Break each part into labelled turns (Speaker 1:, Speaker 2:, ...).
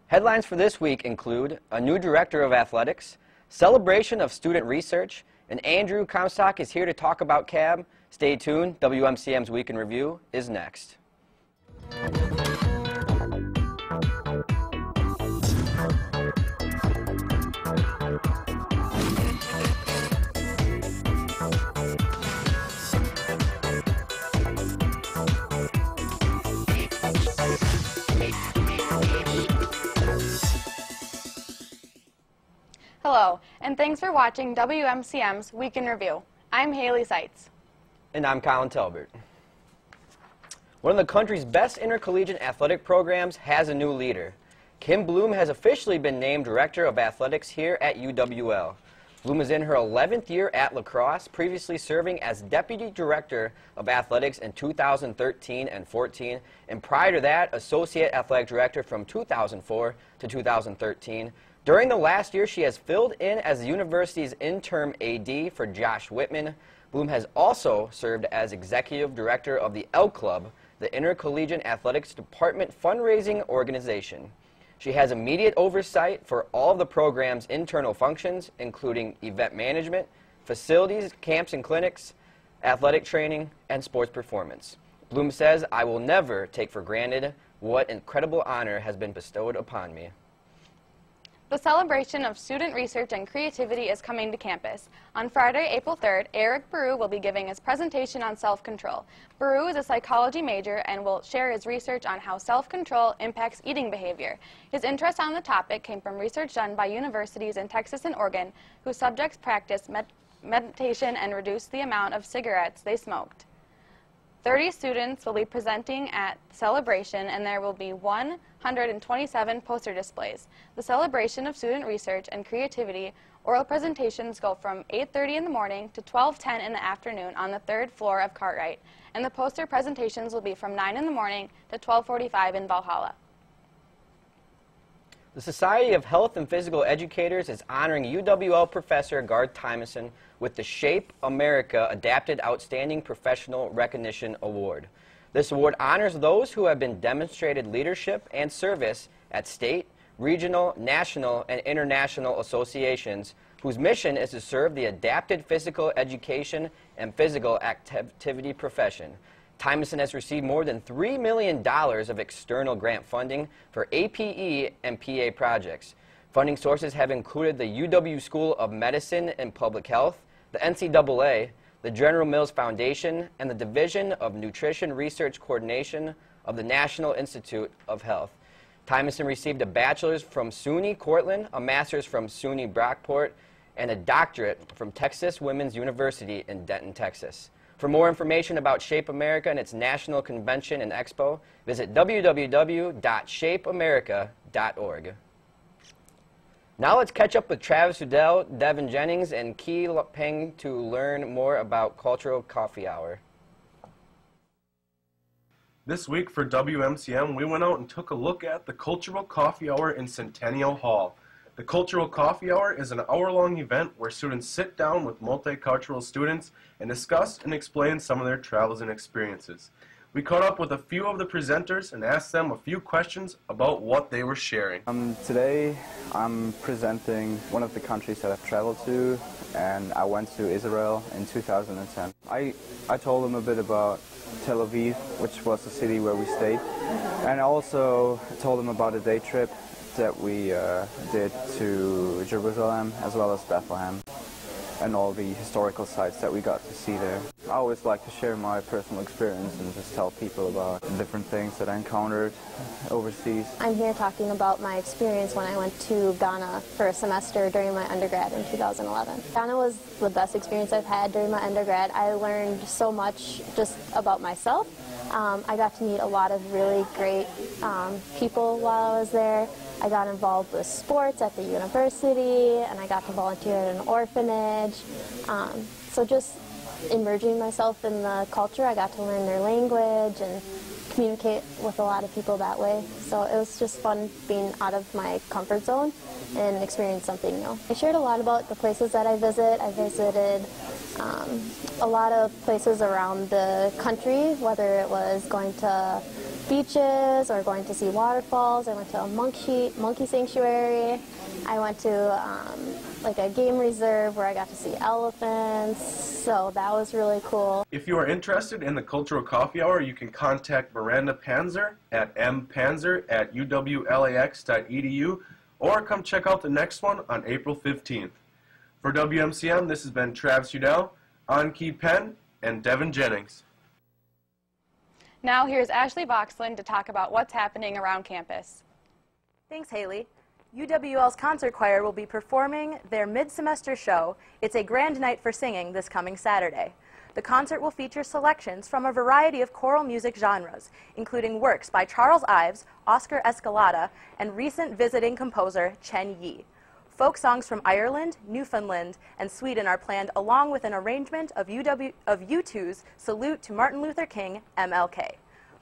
Speaker 1: Headlines for this week include a new director of athletics, celebration of student research, and Andrew Comstock is here to talk about CAB. Stay tuned. WMCM's Week in Review is next.
Speaker 2: Hello, and thanks for watching WMCM's Week in Review. I'm Haley Seitz.
Speaker 1: And I'm Colin Talbert. One of the country's best intercollegiate athletic programs has a new leader. Kim Bloom has officially been named Director of Athletics here at UWL. Bloom is in her 11th year at lacrosse, previously serving as Deputy Director of Athletics in 2013 and 14, and prior to that, Associate Athletic Director from 2004 to 2013. During the last year, she has filled in as the university's interim AD for Josh Whitman. Bloom has also served as Executive Director of the L Club, the Intercollegiate Athletics Department fundraising organization. She has immediate oversight for all of the program's internal functions, including event management, facilities, camps and clinics, athletic training, and sports performance. Bloom says, "I will never take for granted what incredible honor has been bestowed upon me."
Speaker 2: The celebration of student research and creativity is coming to campus. On Friday, April 3rd, Eric Baru will be giving his presentation on self-control. Baru is a psychology major and will share his research on how self-control impacts eating behavior. His interest on the topic came from research done by universities in Texas and Oregon, whose subjects practiced meditation and reduced the amount of cigarettes they smoked. 30 students will be presenting at the celebration, and there will be 127 poster displays. The celebration of student research and creativity oral presentations go from 8:30 in the morning to 12:10 in the afternoon on the 3rd floor of Cartwright, and the poster presentations will be from 9 in the morning to 12:45 in Valhalla.
Speaker 1: The Society of Health and Physical Educators is honoring UWL professor Garth Tymason with the Shape America Adapted Outstanding Professional Recognition Award. This award honors those who have been demonstrated leadership and service at state, regional, national, and international associations whose mission is to serve the adapted physical education and physical activity profession. Tymason has received more than $3 million of external grant funding for APE and PA projects. Funding sources have included the UW School of Medicine and Public Health, the NCAA, the General Mills Foundation, and the Division of Nutrition Research Coordination of the National Institute of Health. Tymason received a bachelor's from SUNY Cortland, a master's from SUNY Brockport, and a doctorate from Texas Women's University in Denton, Texas. For more information about Shape America and its National Convention and Expo, visit www.shapeamerica.org. Now let's catch up with Travis Udell, Devin Jennings, and Ki Peng to learn more about Cultural Coffee Hour.
Speaker 3: This week for WMCM, we went out and took a look at the Cultural Coffee Hour in Centennial Hall. The Cultural Coffee Hour is an hour-long event where students sit down with multicultural students and discuss and explain some of their travels and experiences. We caught up with a few of the presenters and asked them a few questions about what they were sharing.
Speaker 4: Today I'm presenting one of the countries that I've traveled to, and I went to Israel in 2010. I told them a bit about Tel Aviv, which was the city where we stayed, and I also told them about a day trip that we did to Jerusalem as well as Bethlehem and all the historical sites that we got to see there. I always like to share my personal experience and just tell people about different things that I encountered overseas.
Speaker 5: I'm here talking about my experience when I went to Ghana for a semester during my undergrad in 2011. Ghana was the best experience I've had during my undergrad. I learned so much just about myself. I got to meet a lot of really great people while I was there. I got involved with sports at the university, and I got to volunteer at an orphanage. So just immersing myself in the culture, I got to learn their language and communicate with a lot of people that way. So it was just fun being out of my comfort zone and experience something new. I shared a lot about the places that I visit. I visited a lot of places around the country, whether it was going to beaches or going to see waterfalls. I went to a monkey sanctuary. I went to like a game reserve where I got to see elephants, so that was really cool.
Speaker 3: If you are interested in the Cultural Coffee Hour, you can contact Miranda Panzer at mpanzer@uwlax.edu or come check out the next one on April 15th. For WMCM, this has been Travis Udell, Anki Penn, and Devin Jennings.
Speaker 2: Now here's Ashley Voxland to talk about what's happening around campus.
Speaker 6: Thanks, Haley. UWL's concert choir will be performing their mid-semester show, It's a Grand Night for Singing, this coming Saturday. The concert will feature selections from a variety of choral music genres, including works by Charles Ives, Oscar Escalada, and recent visiting composer Chen Yi. Folk songs from Ireland, Newfoundland, and Sweden are planned, along with an arrangement of U2's Salute to Martin Luther King, MLK.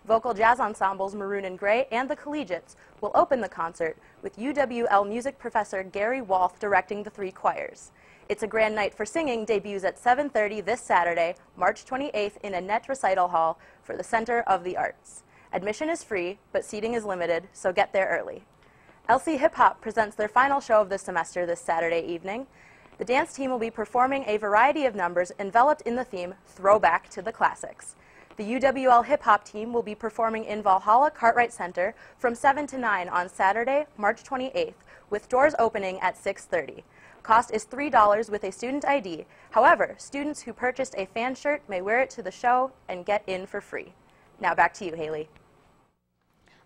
Speaker 6: Vocal jazz ensembles Maroon and Gray and the Collegiates will open the concert, with UWL music professor Gary Walth directing the three choirs. It's a Grand Night for Singing debuts at 7:30 this Saturday, March 28th in Annette Recital Hall for the Center of the Arts. Admission is free, but seating is limited, so get there early. LC Hip Hop presents their final show of the semester this Saturday evening. The dance team will be performing a variety of numbers enveloped in the theme Throwback to the Classics. The UWL Hip Hop team will be performing in Valhalla Cartwright Center from 7 to 9 on Saturday, March 28th, with doors opening at 6:30. Cost is $3 with a student ID. However, students who purchased a fan shirt may wear it to the show and get in for free. Now back to you, Haley.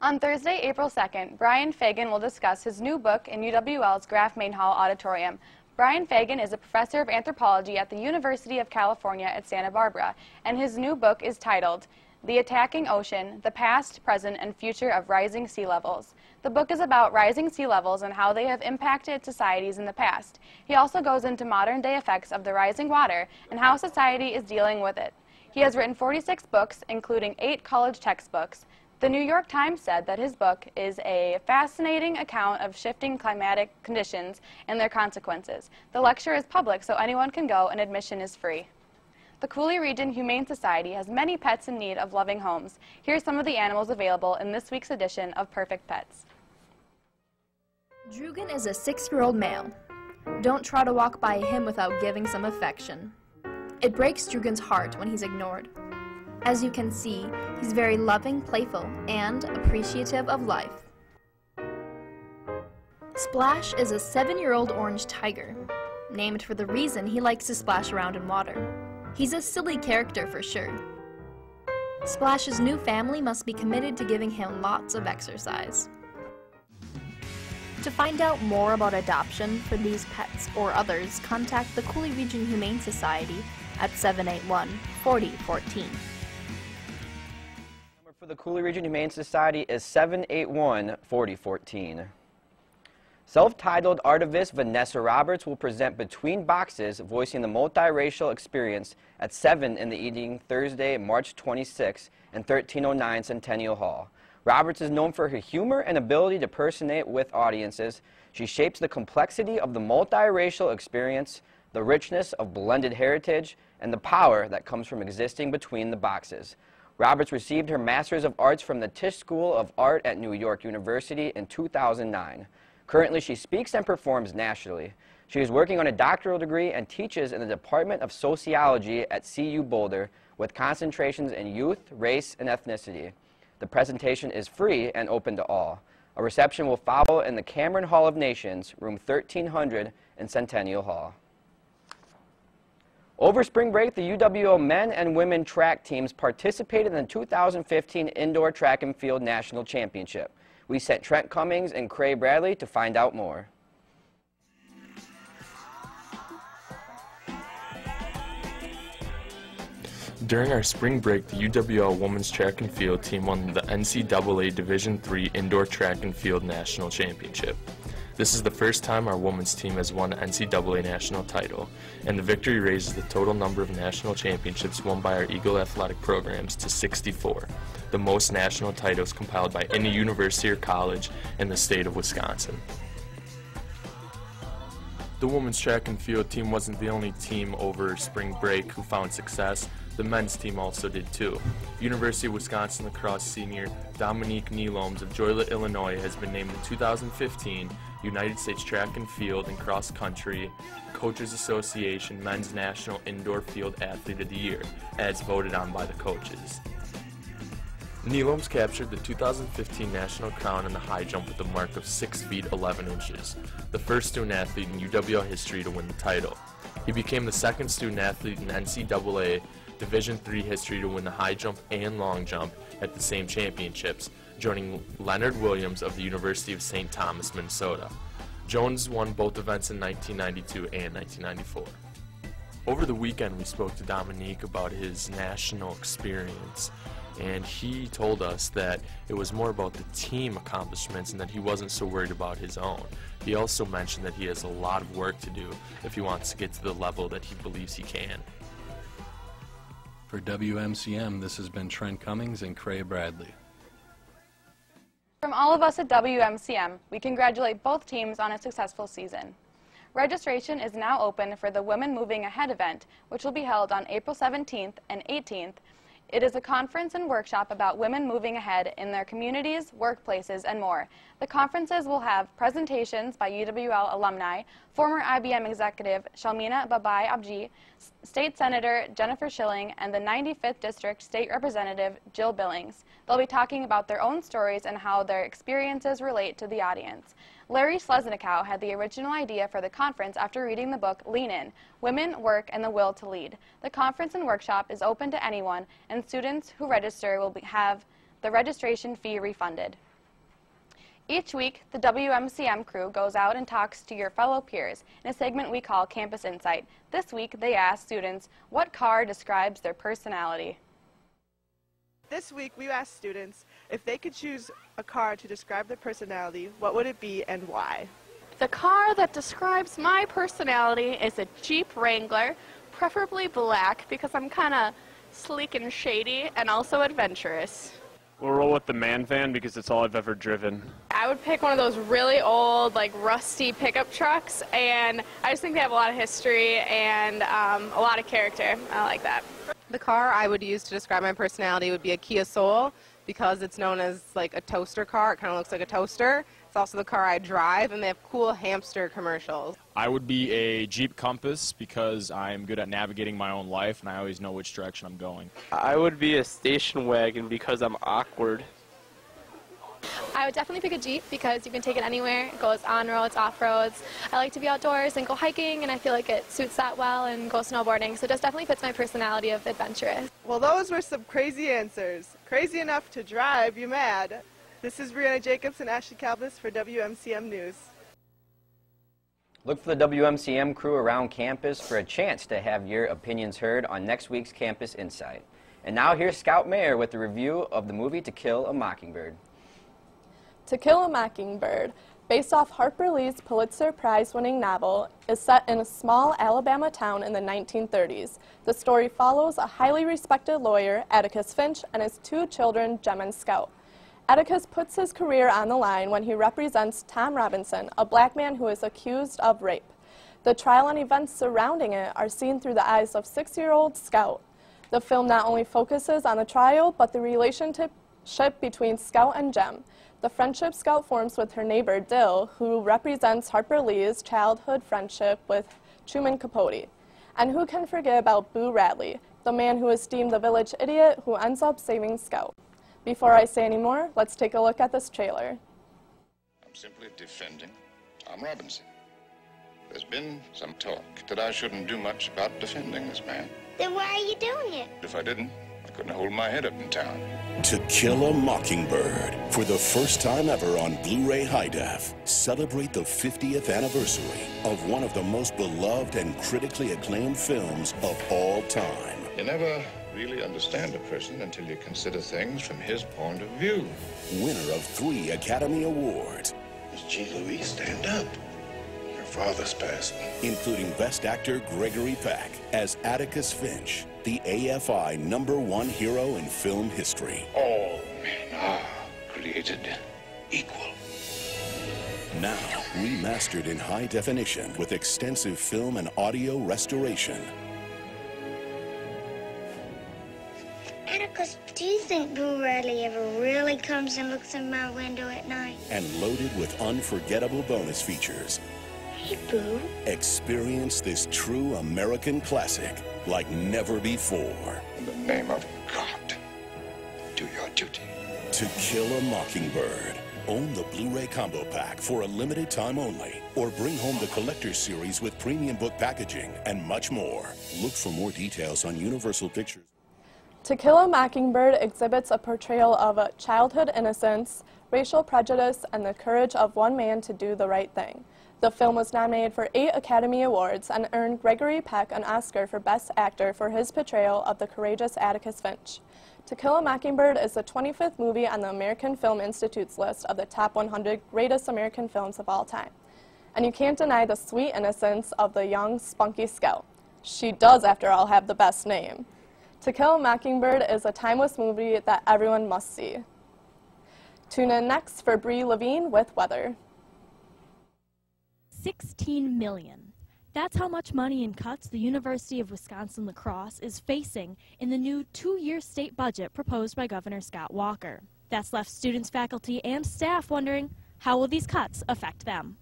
Speaker 2: On Thursday, April 2nd, Brian Fagan will discuss his new book in UWL's Graf Main Hall Auditorium. Brian Fagan is a professor of anthropology at the University of California at Santa Barbara, and his new book is titled The Attacking Ocean, The Past, Present, and Future of Rising Sea Levels. The book is about rising sea levels and how they have impacted societies in the past. He also goes into modern-day effects of the rising water and how society is dealing with it. He has written 46 books, including 8 college textbooks. The New York Times said that his book is a fascinating account of shifting climatic conditions and their consequences. The lecture is public, so anyone can go, and admission is free. The Cooley Region Humane Society has many pets in need of loving homes. Here's some of the animals available in this week's edition of Perfect Pets.
Speaker 7: Drugan is a 6-year-old male. Don't try to walk by him without giving some affection. It breaks Drugan's heart when he's ignored. As you can see, he's very loving, playful, and appreciative of life. Splash is a 7-year-old orange tiger, named for the reason he likes to splash around in water. He's a silly character for sure. Splash's new family must be committed to giving him lots of exercise. To find out more about adoption for these pets or others, contact the Cooley Region Humane Society at 781-4014.
Speaker 1: For the Cooley Region Humane Society is 781-4014. Self-titled artivist Vanessa Roberts will present Between Boxes, voicing the multiracial experience at 7 in the evening Thursday, March 26 in 1309 Centennial Hall. Roberts is known for her humor and ability to personate with audiences. She shapes the complexity of the multiracial experience, the richness of blended heritage, and the power that comes from existing between the boxes. Roberts received her Master's of Arts from the Tisch School of Art at New York University in 2009. Currently, she speaks and performs nationally. She is working on a doctoral degree and teaches in the Department of Sociology at CU Boulder with concentrations in youth, race, and ethnicity. The presentation is free and open to all. A reception will follow in the Cameron Hall of Nations, room 1300 in Centennial Hall. Over spring break, the UWO men and women track teams participated in the 2015 Indoor Track and Field National Championship. We sent Trent Cummings and Craig Bradley to find out more.
Speaker 8: During our spring break, the UWL Women's Track and Field team won the NCAA Division III Indoor Track and Field National Championship. This is the first time our women's team has won an NCAA national title, and the victory raises the total number of national championships won by our Eagle athletic programs to 64, the most national titles compiled by any university or college in the state of Wisconsin. The women's track and field team wasn't the only team over spring break who found success. The men's team also did too. University of Wisconsin lacrosse senior Dominique Nieloms of Joliet, Illinois has been named the 2015 United States Track and Field and Cross Country Coaches Association Men's National Indoor Field Athlete of the Year, as voted on by the coaches. Nieloms captured the 2015 national crown in the high jump with a mark of 6 feet 11 inches, the first student athlete in UWL history to win the title. He became the second student athlete in NCAA Division III history to win the high jump and long jump at the same championships, joining Leonard Williams of the University of St. Thomas, Minnesota. Jones won both events in 1992 and 1994. Over the weekend, we spoke to Dominique about his national experience, and he told us that it was more about the team accomplishments and that he wasn't so worried about his own. He also mentioned that he has a lot of work to do if he wants to get to the level that he believes he can.
Speaker 9: For WMCM, this has been Trent Cummings and Cray Bradley.
Speaker 2: From all of us at WMCM, we congratulate both teams on a successful season. Registration is now open for the Women Moving Ahead event, which will be held on April 17th and 18th. It is a conference and workshop about women moving ahead in their communities, workplaces, and more. The conferences will have presentations by UWL alumni, former IBM executive Shalmina Babai Abji, State Senator Jennifer Schilling, and the 95th District State Representative Jill Billings. They'll be talking about their own stories and how their experiences relate to the audience. Larry Slesnikow had the original idea for the conference after reading the book Lean In, Women, Work, and the Will to Lead. The conference and workshop is open to anyone, and students who register will have the registration fee refunded. Each week, the WMCM crew goes out and talks to your fellow peers in a segment we call Campus Insight. This week, they ask students, what car describes their personality?
Speaker 10: This week, we asked students if they could choose a car to describe their personality, what would it be and why?
Speaker 11: The car that describes my personality is a Jeep Wrangler, preferably black because I'm kind of sleek and shady and also adventurous.
Speaker 12: We'll roll with the man van because it's all I've ever driven.
Speaker 11: I would pick one of those really old, like rusty pickup trucks, and I just think they have a lot of history and a lot of character. I like that.
Speaker 13: The car I would use to describe my personality would be a Kia Soul because it's known as like a toaster car. It kind of looks like a toaster. It's also the car I drive, and they have cool hamster commercials.
Speaker 14: I would be a Jeep Compass because I'm good at navigating my own life and I always know which direction I'm going.
Speaker 15: I would be a station wagon because I'm awkward.
Speaker 16: I would definitely pick a Jeep because you can take it anywhere. It goes on roads, off roads. I like to be outdoors and go hiking, and I feel like it suits that well, and go snowboarding. So it just definitely fits my personality of adventurous.
Speaker 10: Well, those were some crazy answers. Crazy enough to drive you mad. This is Brianna Jacobs and Ashley Calvis for WMCM News.
Speaker 1: Look for the WMCM crew around campus for a chance to have your opinions heard on next week's Campus Insight. And now here's Scout Mayer with a review of the movie To Kill a Mockingbird.
Speaker 17: To Kill a Mockingbird, based off Harper Lee's Pulitzer Prize-winning novel, is set in a small Alabama town in the 1930s. The story follows a highly respected lawyer, Atticus Finch, and his 2 children, Jem and Scout. Atticus puts his career on the line when he represents Tom Robinson, a black man who is accused of rape. The trial and events surrounding it are seen through the eyes of 6-year-old Scout. The film not only focuses on the trial, but the relationship between Scout and Jem. The friendship Scout forms with her neighbor, Dill, who represents Harper Lee's childhood friendship with Truman Capote. And who can forget about Boo Radley, the man who is deemed the village idiot who ends up saving Scout. Before I say any more, let's take a look at this trailer.
Speaker 18: I'm simply defending Tom Robinson. There's been some talk that I shouldn't do much about defending this man.
Speaker 19: Then why are you doing it?
Speaker 18: If I didn't, I couldn't hold my head up in town.
Speaker 20: To Kill a Mockingbird, for the first time ever on Blu-ray High Def, celebrate the 50th anniversary of one of the most beloved and critically acclaimed films of all time.
Speaker 18: You never really understand a person until you consider things from his point of view.
Speaker 20: Winner of 3 Academy Awards.
Speaker 18: Miss G. Louise, stand up. Your father's passing.
Speaker 20: Including Best Actor Gregory Peck as Atticus Finch, the AFI #1 hero in film history.
Speaker 18: All men are created equal.
Speaker 20: Now, remastered in high definition with extensive film and audio restoration.
Speaker 19: think Boo Radley ever really comes and looks in my window at night?
Speaker 20: And loaded with unforgettable bonus features.
Speaker 19: Hey, Boo.
Speaker 20: Experience this true American classic like never before.
Speaker 18: In the name of God, do your duty.
Speaker 20: To Kill a Mockingbird. Own the Blu-ray combo pack for a limited time only, or bring home the collector's series with premium book packaging and much more. Look for more details on Universal Pictures.
Speaker 17: To Kill a Mockingbird exhibits a portrayal of a childhood innocence, racial prejudice, and the courage of one man to do the right thing. The film was nominated for 8 Academy Awards and earned Gregory Peck an Oscar for Best Actor for his portrayal of the courageous Atticus Finch. To Kill a Mockingbird is the 25th movie on the American Film Institute's list of the top 100 greatest American films of all time. And you can't deny the sweet innocence of the young, spunky scout. She does, after all, have the best name. To Kill a Mockingbird is a timeless movie that everyone must see. Tune in next for Bree Levine with weather.
Speaker 21: 16 million. That's how much money in cuts the University of Wisconsin-La Crosse is facing in the new 2-year state budget proposed by Governor Scott Walker. That's left students, faculty, and staff wondering, how will these cuts affect them?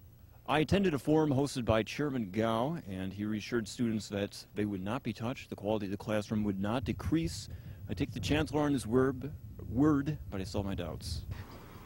Speaker 22: I attended a forum hosted by Chairman Gao, and he reassured students that they would not be touched, the quality of the classroom would not decrease. I take the Chancellor on his word, but I still have my doubts.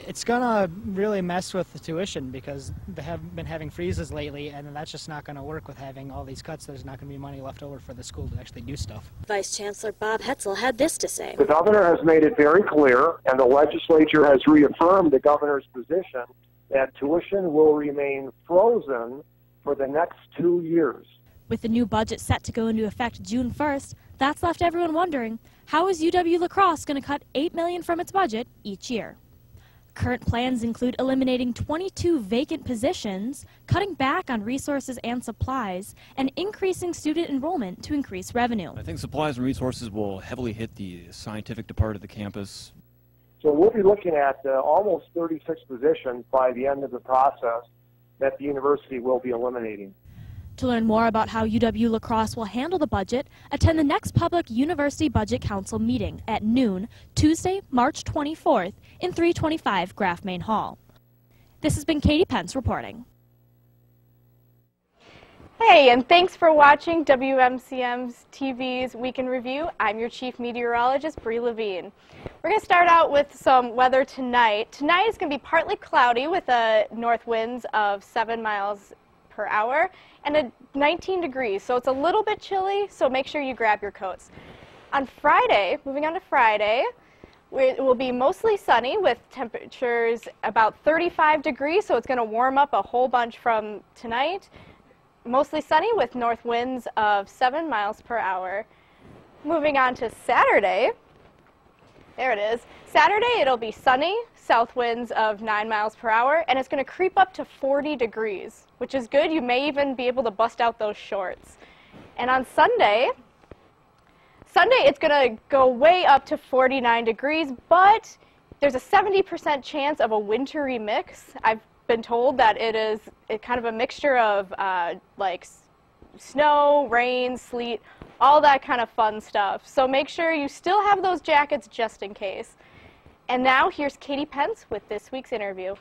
Speaker 23: It's gonna really mess with the tuition because they have been having freezes lately, and that's just not gonna work with having all these cuts. There's not gonna be money left over for the school to actually do stuff.
Speaker 24: Vice Chancellor Bob Hetzel had this to say.
Speaker 25: The governor has made it very clear, and the legislature has reaffirmed the governor's position that tuition will remain frozen for the next 2 years.
Speaker 21: With the new budget set to go into effect June 1st, that's left everyone wondering, how is UW-La Crosse going to cut $8 million from its budget each year? Current plans include eliminating 22 vacant positions, cutting back on resources and supplies, and increasing student enrollment to increase revenue.
Speaker 22: I think supplies and resources will heavily hit the scientific department of the campus.
Speaker 25: So we'll be looking at almost 36 positions by the end of the process that the university will be eliminating.
Speaker 21: To learn more about how UW-La Crosse will handle the budget, attend the next public University Budget Council meeting at noon, Tuesday, March 24th in 325 Graf Main Hall. This has been Katy Pence reporting.
Speaker 2: Hey, and thanks for watching WMCM's TV's Week in Review. I'm your Chief Meteorologist, Bree Levine. We're going to start out with some weather tonight. Tonight is going to be partly cloudy with north winds of 7 miles per hour and 19 degrees, so it's a little bit chilly, so make sure you grab your coats. On Friday, moving on to Friday, it will be mostly sunny with temperatures about 35 degrees, so it's going to warm up a whole bunch from tonight. Mostly sunny with north winds of 7 miles per hour. Moving on to Saturday, there it is. Saturday it'll be sunny, south winds of 9 miles per hour, and it's going to creep up to 40 degrees, which is good. You may even be able to bust out those shorts. And on Sunday it's going to go way up to 49 degrees, but there's a 70% chance of a wintry mix. I've been told that it is kind of a mixture of like snow, rain, sleet, all that kind of fun stuff. So make sure you still have those jackets just in case. And now here's Katy Pence with this week's interview.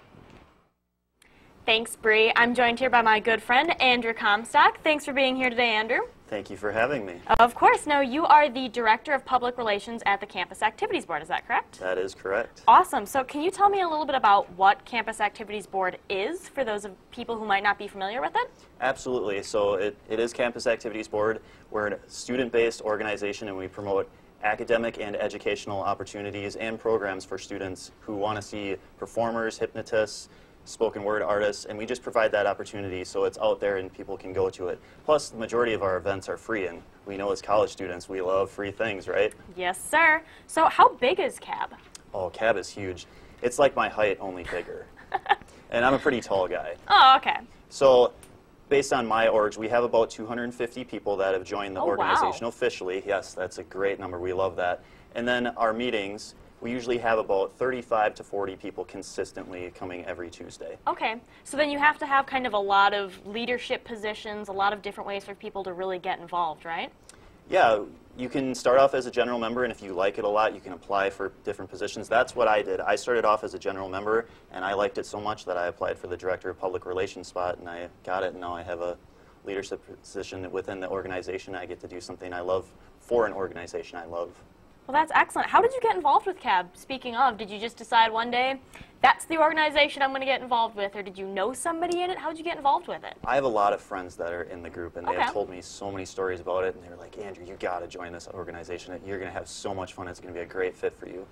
Speaker 26: Thanks, Bree. I'm joined here by my good friend, Andrew Comstock. Thanks for being here today, Andrew.
Speaker 27: Thank you for having me.
Speaker 26: Of course. Now, you are the Director of Public Relations at the Campus Activities Board, is that correct?
Speaker 27: That is correct.
Speaker 26: Awesome. So can you tell me a little bit about what Campus Activities Board is for those of people who might not be familiar with it?
Speaker 27: Absolutely. So it is Campus Activities Board. We're a student-based organization, and we promote academic and educational opportunities and programs for students who want to see performers, hypnotists, spoken word artists, and we just provide that opportunity so it's out there and people can go to it. Plus, the majority of our events are free, and we know as college students we love free things, right?
Speaker 26: Yes, sir. So how big is CAB?
Speaker 27: Oh, CAB is huge. It's like my height, only bigger. And I'm a pretty tall guy.
Speaker 26: Oh, okay.
Speaker 27: So, based on my orgs, we have about 250 people that have joined the organization officially. Yes, that's a great number. We love that. And then our meetings, we usually have about 35 to 40 people consistently coming every Tuesday.
Speaker 26: Okay, so then you have to have kind of a lot of leadership positions, a lot of different ways for people to really get involved, right?
Speaker 27: Yeah, you can start off as a general member, and if you like it a lot, you can apply for different positions. That's what I did. I started off as a general member, and I liked it so much that I applied for the Director of Public Relations spot, and I got it, and now I have a leadership position within the organization. I get to do something I love for an organization I love.
Speaker 26: Well, that's excellent. How did you get involved with CAB? Speaking of, did you just decide one day, that's the organization I'm going to get involved with, or did you know somebody in it? How did you get involved with it?
Speaker 27: I have a lot of friends that are in the group, and they have told me so many stories about it, and they were like, Andrew, you got to join this organization. You're going to have so much fun. It's going to be a great fit for you.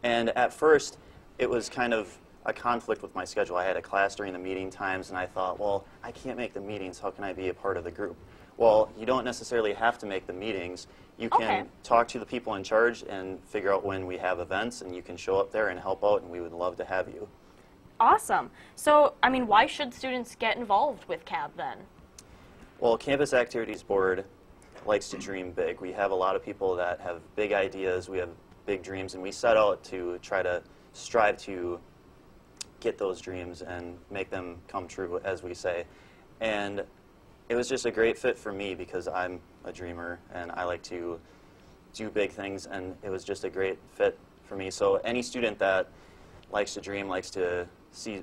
Speaker 27: And at first, it was kind of a conflict with my schedule. I had a class during the meeting times, and I thought, well, I can't make the meetings. How can I be a part of the group? Well, you don't necessarily have to make the meetings. You can talk to the people in charge and figure out when we have events, and you can show up there and help out, and we would love to have you.
Speaker 26: Awesome. So, I mean, why should students get involved with CAB then?
Speaker 27: Well, Campus Activities Board likes to dream big. We have a lot of people that have big ideas, we have big dreams, and we set out to try to strive to get those dreams and make them come true, as we say. And it was just a great fit for me because I'm a dreamer and I like to do big things, and it was just a great fit for me. So any student that likes to dream, likes to see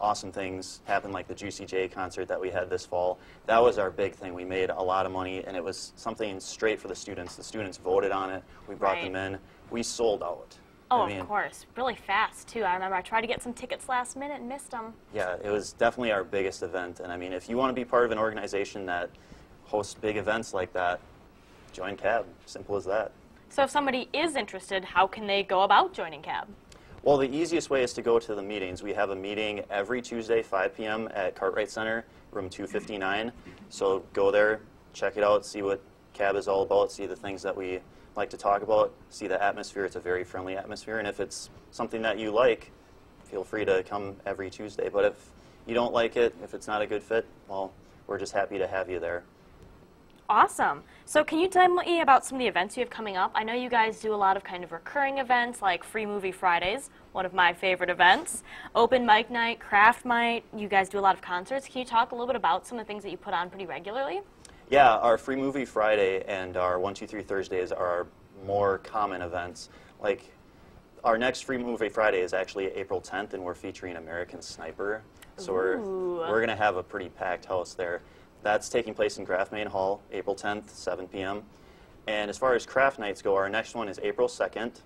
Speaker 27: awesome things happen, like the Juicy J concert that we had this fall, that was our big thing. We made a lot of money, and it was something straight for the students. The students voted on it. We brought them in. We sold out.
Speaker 26: Oh, of course. Really fast, too. I remember I tried to get some tickets last minute and missed them.
Speaker 27: Yeah, it was definitely our biggest event. And I mean, if you want to be part of an organization that hosts big events like that, join CAB. Simple as that.
Speaker 26: So if somebody is interested, how can they go about joining CAB?
Speaker 27: Well, the easiest way is to go to the meetings. We have a meeting every Tuesday, 5 p.m. at Cartwright Center, room 259. So go there, check it out, see what CAB is all about, see the things that we like to talk about, see the atmosphere. It's a very friendly atmosphere, and if it's something that you like, feel free to come every Tuesday. But if you don't like it, if it's not a good fit, well, we're just happy to have you there.
Speaker 26: Awesome. So can you tell me about some of the events you have coming up? I know you guys do a lot of kind of recurring events like Free Movie Fridays, one of my favorite events, Open Mic Night, Craft Night. You guys do a lot of concerts. Can you talk a little bit about some of the things that you put on pretty regularly?
Speaker 27: Yeah, our Free Movie Friday and our 1, 2, 3 Thursdays are our more common events. Like, our next Free Movie Friday is actually April 10th, and we're featuring American Sniper. So we're going to have a pretty packed house there. That's taking place in Graff Main Hall, April 10th, 7 p.m. And as far as craft nights go, our next one is April 2nd,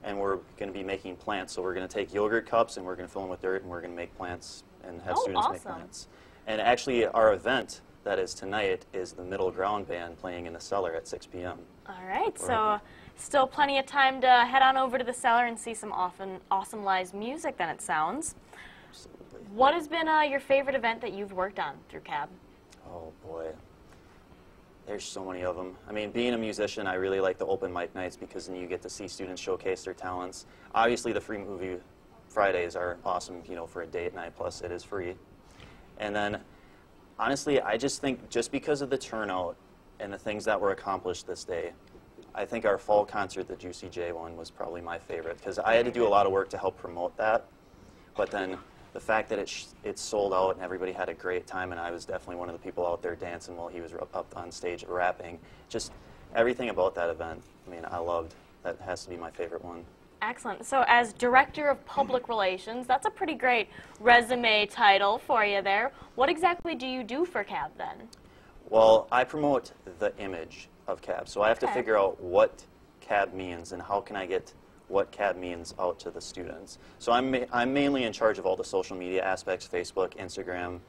Speaker 27: and we're going to be making plants. So we're going to take yogurt cups, and we're going to fill them with dirt, and we're going to make plants and have students make plants. And actually, our event that is tonight is the Middle Ground Band playing in the cellar at 6 p.m.
Speaker 26: All right, so still plenty of time to head on over to the cellar and see some awesome live music, then it sounds.
Speaker 27: Absolutely.
Speaker 26: What has been your favorite event that you've worked on through CAB?
Speaker 27: Oh, boy. There's so many of them. I mean, being a musician, I really like the open mic nights because then you get to see students showcase their talents. Obviously, the Free Movie Fridays are awesome, you know, for a date night, plus it is free. And then, honestly, I just think just because of the turnout and the things that were accomplished this day, I think our fall concert, the Juicy J one, was probably my favorite because I had to do a lot of work to help promote that. But then the fact that it sold out and everybody had a great time, and I was definitely one of the people out there dancing while he was up on stage rapping, just everything about that event, I mean, I loved. That has to be my favorite one.
Speaker 26: Excellent. So as Director of Public Relations, that's a pretty great resume title for you there. What exactly do you do for CAB then?
Speaker 27: Well, I promote the image of CAB, so I have to figure out what CAB means and how can I get what CAB means out to the students. So I'm mainly in charge of all the social media aspects, Facebook, Instagram,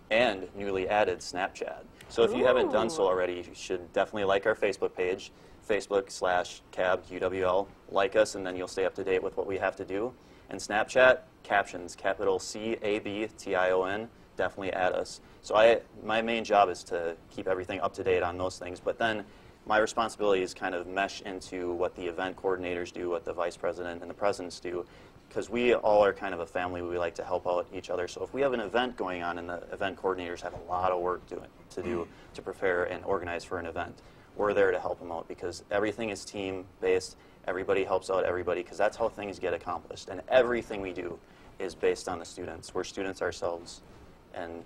Speaker 27: and newly added Snapchat. So if you haven't done so already, you should definitely like our Facebook page, Facebook/CAB UWL. Like us, and then you'll stay up to date with what we have to do. And Snapchat, captions, capital CABTION, definitely add us. So my main job is to keep everything up to date on those things, but then my responsibility is kind of mesh into what the event coordinators do, what the vice president and the presidents do, because we all are kind of a family. We like to help out each other. So if we have an event going on and the event coordinators have a lot of work to do to prepare and organize for an event, we're there to help them out because everything is team-based. Everybody helps out everybody because that's how things get accomplished. And everything we do is based on the students. We're students ourselves, and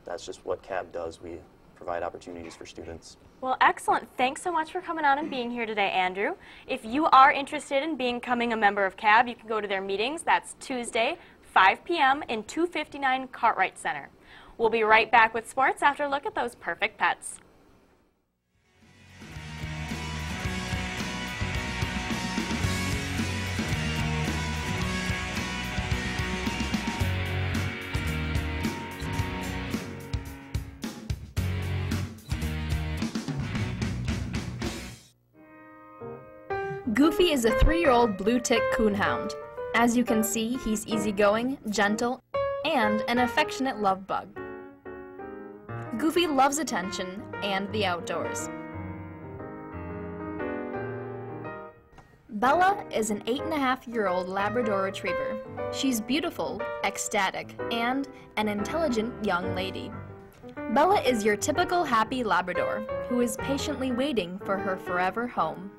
Speaker 27: that's just what CAB does. We provide opportunities for students.
Speaker 26: Well, excellent. Thanks so much for coming on and being here today, Andrew. If you are interested in becoming a member of CAB, you can go to their meetings. That's Tuesday, 5 p.m. in 259 Cartwright Center. We'll be right back with sports after a look at those perfect pets.
Speaker 3: Goofy is a 3-year-old blue tick coonhound. As you can see, he's easygoing, gentle, and an affectionate love bug. Goofy loves attention and the outdoors. Bella is an 8.5-year-old Labrador Retriever. She's beautiful, ecstatic, and an intelligent young lady. Bella is your typical happy Labrador who is patiently waiting for her forever home.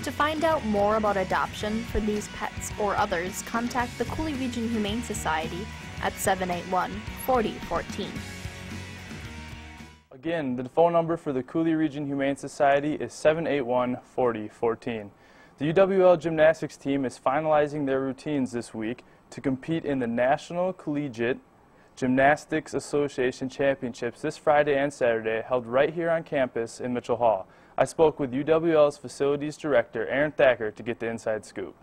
Speaker 3: To find out more about adoption for these pets or others, contact the Cooley Region Humane Society at 781-4014.
Speaker 4: Again, the phone number for the Cooley Region Humane Society is 781-4014. The UWL gymnastics team is finalizing their routines this week to compete in the National Collegiate Gymnastics Association Championships this Friday and Saturday, held right here on campus in Mitchell Hall. I spoke with UWL's Facilities Director, Aaron Thacker, to get the inside scoop.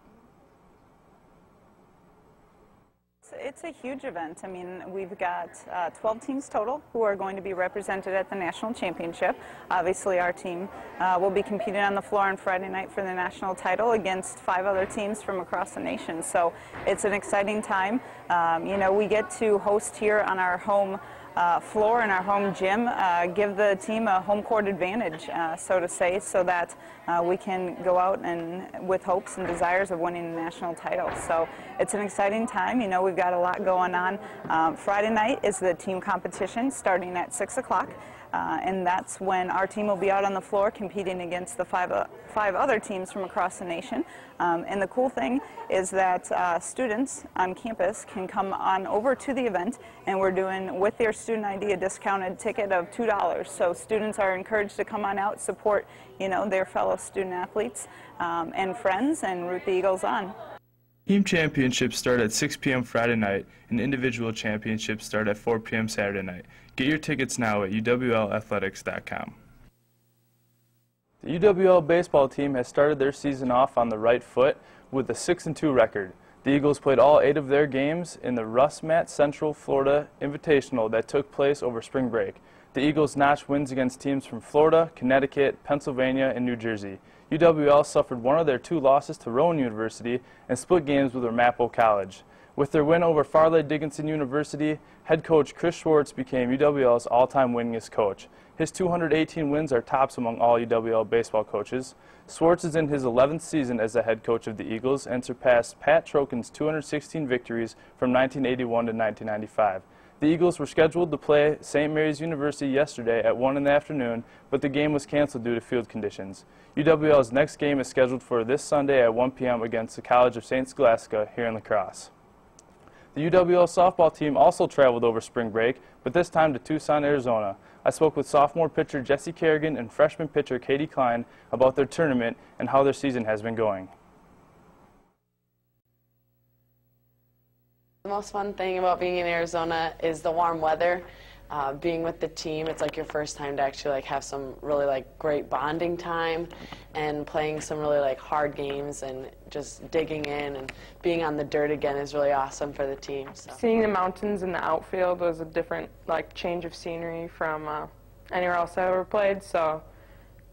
Speaker 5: It's a huge event. I mean, we've got 12 teams total who are going to be represented at the national championship. Obviously, our team will be competing on the floor on Friday night for the national title against 5 other teams from across the nation. So it's an exciting time. You know, we get to host here on our home floor in our home gym, give the team a home court advantage, so to say, so that we can go out and with hopes and desires of winning the national title. So it's an exciting time. You know, we've got a lot going on. Friday night is the team competition starting at 6 o'clock. And that's when our team will be out on the floor competing against the five other teams from across the nation. And the cool thing is that students on campus can come on over to the event, and we're doing, with their student ID, a discounted ticket of $2. So students are encouraged to come on out, support, you know, their fellow student athletes and friends, and root the Eagles on.
Speaker 4: Team championships start at 6 p.m. Friday night, and individual championships start at 4 p.m. Saturday night. Get your tickets now at uwlathletics.com. The UWL baseball team has started their season off on the right foot with a 6-2 record. The Eagles played all 8 of their games in the Russ Matt Central Florida Invitational that took place over spring break. The Eagles notched wins against teams from Florida, Connecticut, Pennsylvania, and New Jersey. UWL suffered one of their 2 losses to Rowan University and split games with Ramapo College. With their win over Farley Dickinson University, head coach Chris Schwartz became UWL's all-time winningest coach. His 218 wins are tops among all UWL baseball coaches. Schwartz is in his 11th season as the head coach of the Eagles and surpassed Pat Trokin's 216 victories from 1981 to 1995. The Eagles were scheduled to play St. Mary's University yesterday at 1 in the afternoon, but the game was canceled due to field conditions. UWL's next game is scheduled for this Sunday at 1 p.m. against the College of St. Scholastica here in La Crosse. The UWL softball team also traveled over spring break, but this time to Tucson, Arizona. I spoke with sophomore pitcher Jesse Kerrigan and freshman pitcher Katy Klein about their tournament and how their season has been going.
Speaker 6: The most fun thing about being in Arizona is the warm weather. Being with the team, it's like your first time to actually have some really great bonding time and playing some really hard games and just digging in and being on the dirt again is really awesome for the team. So.
Speaker 7: Seeing the mountains in the outfield was a different change of scenery from anywhere else I ever played, so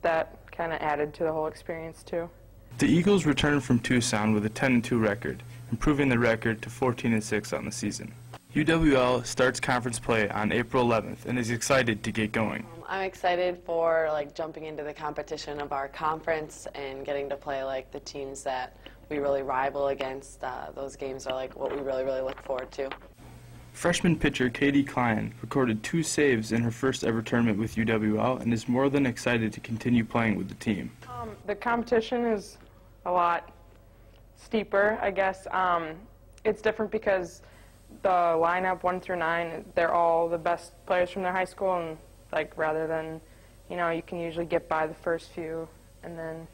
Speaker 7: that kind of added to the whole experience too.
Speaker 4: The Eagles returned from Tucson with a 10-2 record, improving the record to 14-6 on the season. UWL starts conference play on April 11th and is excited to get going.
Speaker 6: I'm excited for jumping into the competition of our conference and getting to play the teams that we really rival against. Those games are what we really look forward to.
Speaker 4: Freshman pitcher Katy Klein recorded 2 saves in her first ever tournament with UWL and is more than excited to continue playing with the team.
Speaker 7: The competition is a lot steeper, I guess. It's different because the lineup 1 through 9, they're all the best players from their high school, and like rather than, you know, you can usually get by the first few and then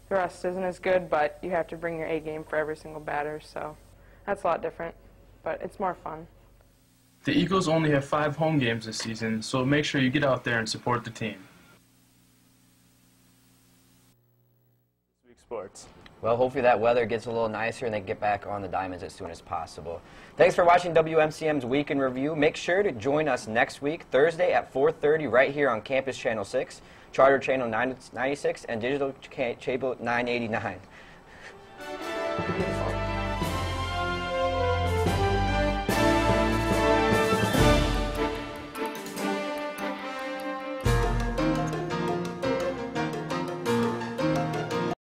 Speaker 7: the rest isn't as good, but you have to bring your A game for every single batter, so that's a lot different, but it's more fun.
Speaker 4: The Eagles only have 5 home games this season, so make sure you get out there and support the team.
Speaker 27: This week's sports.
Speaker 1: Well, hopefully that weather gets a little nicer and they get back on the diamonds as soon as possible. Thanks for watching WMCM's Week in Review. Make sure to join us next week, Thursday at 4:30, right here on Campus Channel 6, Charter Channel 96, and Digital Cable 989.